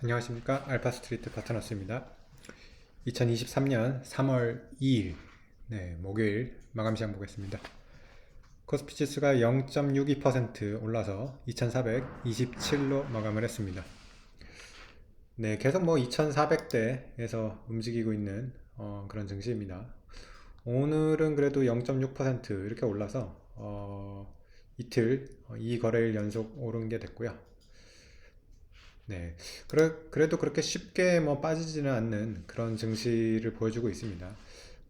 안녕하십니까. 알파스트리트 파트너스입니다. 2023년 3월 2일 목요일 마감시장 보겠습니다. 코스피 지수가 0.62% 올라서 2427로 마감을 했습니다. 계속 2400대에서 움직이고 있는 그런 증시입니다. 오늘은 그래도 0.6% 이렇게 올라서 이틀 2거래일 연속 오른 게 됐고요. 그래도 그렇게 쉽게 빠지지는 않는 그런 증시를 보여주고 있습니다.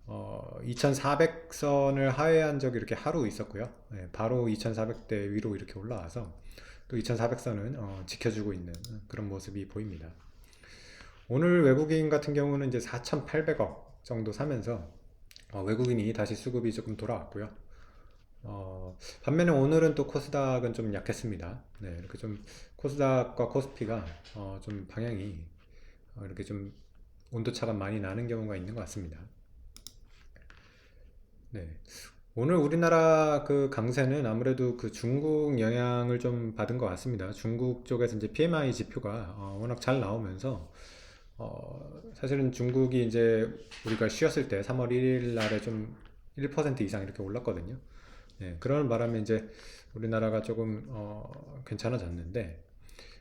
2400선을 하회한 적이 이렇게 하루 있었고요. 바로 2400대 위로 이렇게 올라와서 또 2400선은 지켜주고 있는 그런 모습이 보입니다. 오늘 외국인 같은 경우는 이제 4,800억 정도 사면서 외국인이 다시 수급이 조금 돌아왔고요. 반면에 오늘은 또 코스닥은 좀 약했습니다. 이렇게 좀 코스닥과 코스피가 좀 방향이 이렇게 좀 온도차가 많이 나는 경우가 있는 것 같습니다. 네. 오늘 우리나라 그 강세는 아무래도 그 중국 영향을 좀 받은 것 같습니다. 중국 쪽에서 이제 PMI 지표가 워낙 잘 나오면서 사실은 중국이 이제 우리가 쉬었을 때 3월 1일 날에 좀 1% 이상 이렇게 올랐거든요. 그런 바람에 이제 우리나라가 조금 괜찮아졌는데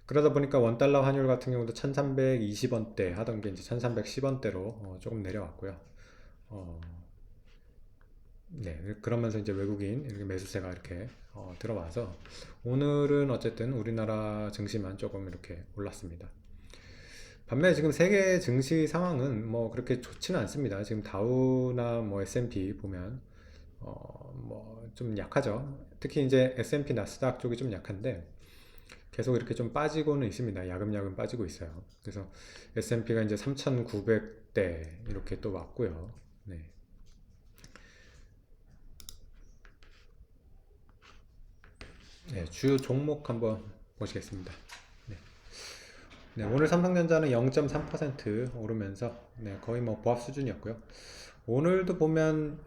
그러다 보니까 원달러 환율 같은 경우도 1320원대 하던 게 이제 1310원대로 조금 내려왔고요. 어, 그러면서 이제 외국인 이렇게 매수세가 이렇게 들어와서 오늘은 어쨌든 우리나라 증시만 조금 이렇게 올랐습니다. 반면에 지금 세계 증시 상황은 그렇게 좋지는 않습니다. 지금 다우나 S&P 보면 좀 약하죠. 특히 이제 S&P 나스닥 쪽이 좀 약한데 계속 이렇게 좀 빠지고는 있습니다. 야금야금 빠지고 있어요. 그래서 S&P가 이제 3,900대 이렇게 또 왔고요. 주요 종목 한번 보시겠습니다. 네. 오늘 삼성전자는 0.3% 오르면서 거의 보합 수준이었고요. 오늘도 보면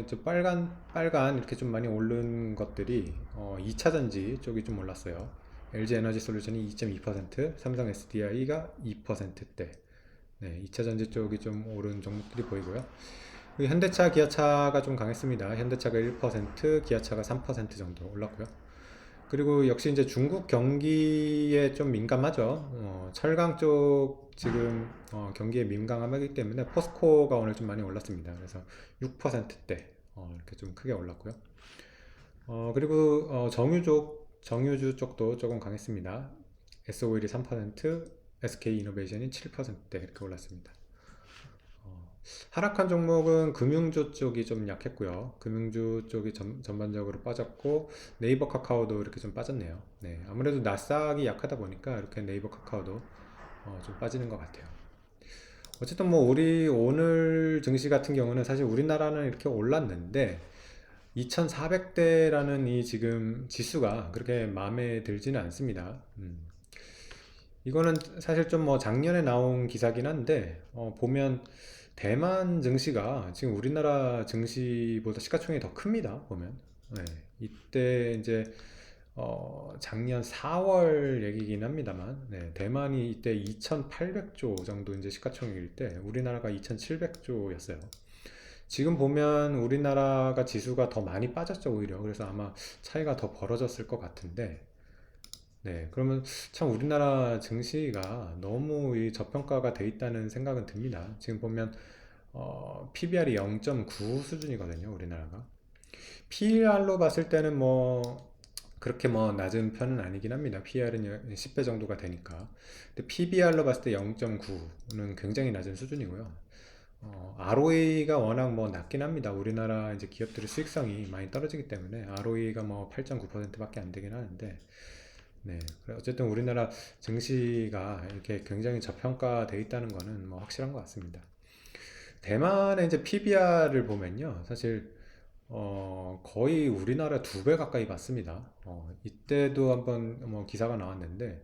이제 빨간 이렇게 좀 많이 오른 것들이 2차 전지 쪽이 좀 올랐어요. LG 에너지 솔루션이 2.2%, 삼성 SDI가 2%대. 2차 전지 쪽이 좀 오른 종목들이 보이고요. 그리고 현대차, 기아차가 좀 강했습니다. 현대차가 1%, 기아차가 3% 정도 올랐고요. 그리고 역시 이제 중국 경기에 좀 민감하죠. 철강 쪽 지금 경기에 민감하기 때문에 포스코가 오늘 좀 많이 올랐습니다. 그래서 6%대 이렇게 좀 크게 올랐고요. 그리고 정유주 쪽도 조금 강했습니다. SO일이 3%, SK 이노베이션이 7%대 이렇게 올랐습니다. 하락한 종목은 금융주 쪽이 좀 약했고요. 금융주 쪽이 전반적으로 빠졌고 네이버 카카오도 이렇게 좀 빠졌네요. 아무래도 나스닥이 약하다 보니까 이렇게 네이버 카카오도 좀 빠지는 것 같아요. 어쨌든 우리 오늘 증시 같은 경우는 사실 우리나라는 이렇게 올랐는데 2400대라는 이 지금 지수가 그렇게 마음에 들지는 않습니다. 이거는 사실 좀 작년에 나온 기사긴 한데 보면 대만 증시가 지금 우리나라 증시보다 시가총액이 더 큽니다. 보면 이때 이제 작년 4월 얘기긴 합니다만 대만이 이때 2,800조 정도 이제 시가총액일 때 우리나라가 2,700조였어요. 지금 보면 우리나라가 지수가 더 많이 빠졌죠 오히려. 그래서 아마 차이가 더 벌어졌을 것 같은데 그러면 참 우리나라 증시가 너무 이 저평가가 돼 있다는 생각은 듭니다. 지금 보면 PBR이 0.9 수준이거든요, 우리나라가. PER로 봤을 때는 그렇게 낮은 편은 아니긴 합니다. PER은 10배 정도가 되니까. 근데 PBR로 봤을 때 0.9는 굉장히 낮은 수준이고요. ROE가 워낙 낮긴 합니다. 우리나라 이제 기업들의 수익성이 많이 떨어지기 때문에 ROE가 8.9%밖에 안 되긴 하는데 어쨌든 우리나라 증시가 이렇게 굉장히 저평가돼 있다는 거는 확실한 것 같습니다. 대만의 이제 PBR을 보면요, 사실 거의 우리나라 2배 가까이 받습니다. 이때도 한번 기사가 나왔는데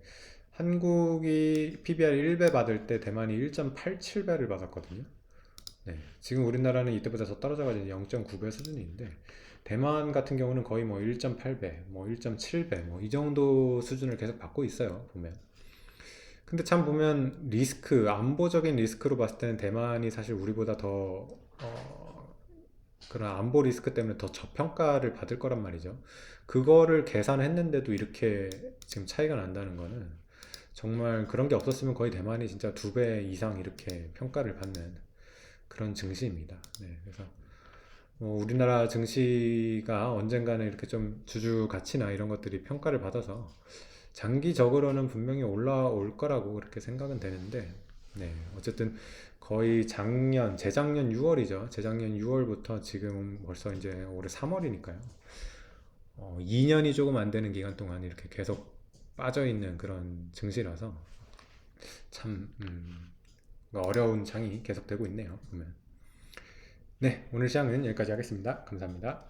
한국이 PBR 1배 받을 때 대만이 1.87배를 받았거든요. 지금 우리나라는 이때보다 더 떨어져가지고 0.9배 수준인데 대만 같은 경우는 거의 1.8배, 1.7배 이 정도 수준을 계속 받고 있어요. 보면 근데 참 보면 리스크, 안보적인 리스크로 봤을 때는 대만이 사실 우리보다 더 그런 안보 리스크 때문에 더 저평가를 받을 거란 말이죠. 그거를 계산했는데도 이렇게 지금 차이가 난다는 거는 정말 그런 게 없었으면 거의 대만이 진짜 2배 이상 이렇게 평가를 받는 그런 증시입니다. 네, 그래서 우리나라 증시가 언젠가는 이렇게 좀 주주 가치나 이런 것들이 평가를 받아서 장기적으로는 분명히 올라올 거라고 그렇게 생각은 되는데, 네, 어쨌든 거의 재작년 6월이죠. 재작년 6월부터 지금 벌써 이제 올해 3월이니까요. 2년이 조금 안 되는 기간 동안 이렇게 계속 빠져 있는 그런 증시라서 참 어려운 장이 계속되고 있네요. 보면. 네, 오늘 시장은 여기까지 하겠습니다. 감사합니다.